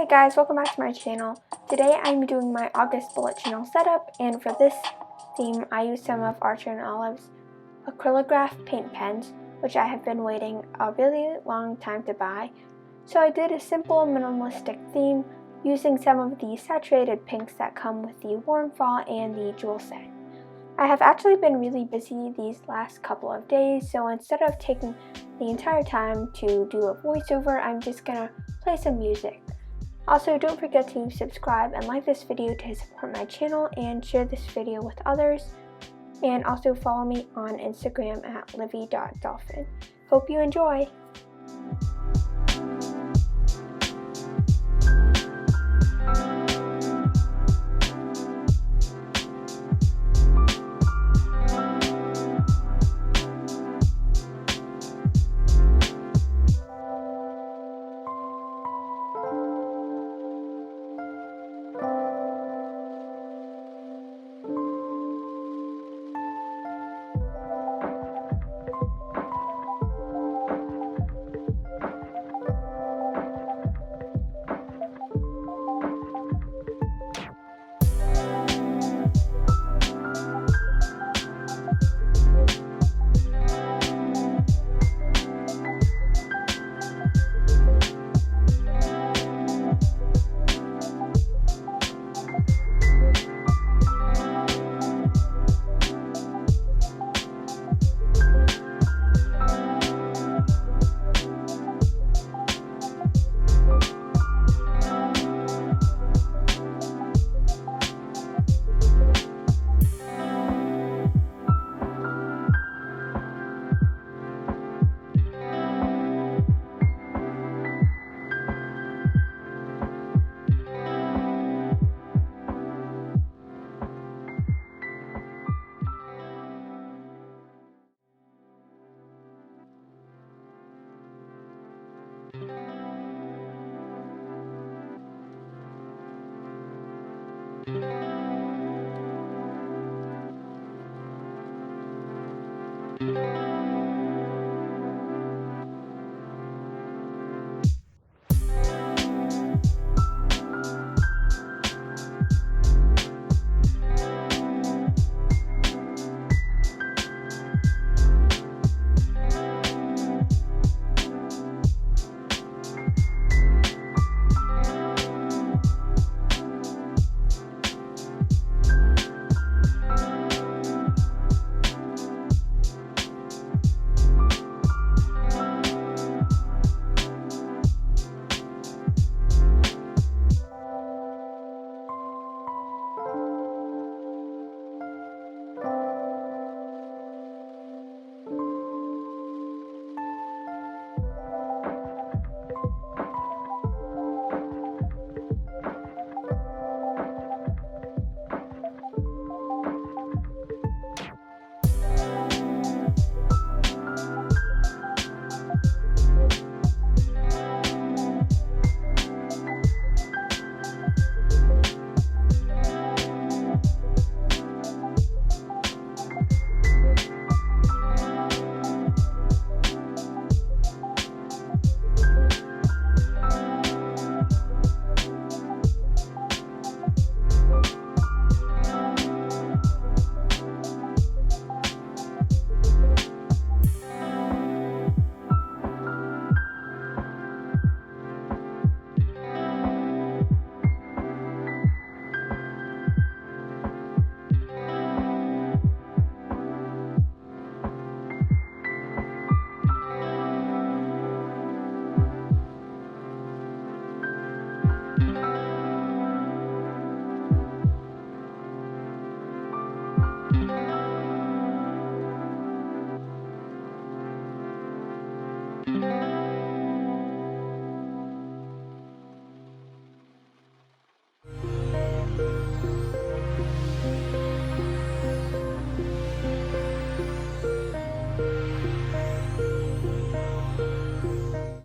Hey guys, welcome back to my channel. Today I'm doing my August bullet journal setup, and for this theme I used some of Archer and Olive's acrylograph paint pens, which I have been waiting a really long time to buy. So I did a simple minimalistic theme using some of the saturated pinks that come with the warm fall and the jewel set. I have actually been really busy these last couple of days, so instead of taking the entire time to do a voiceover, I'm just gonna play some music. Also, don't forget to subscribe and like this video to support my channel and share this video with others. And also follow me on Instagram at livvy.dolphin. Hope you enjoy!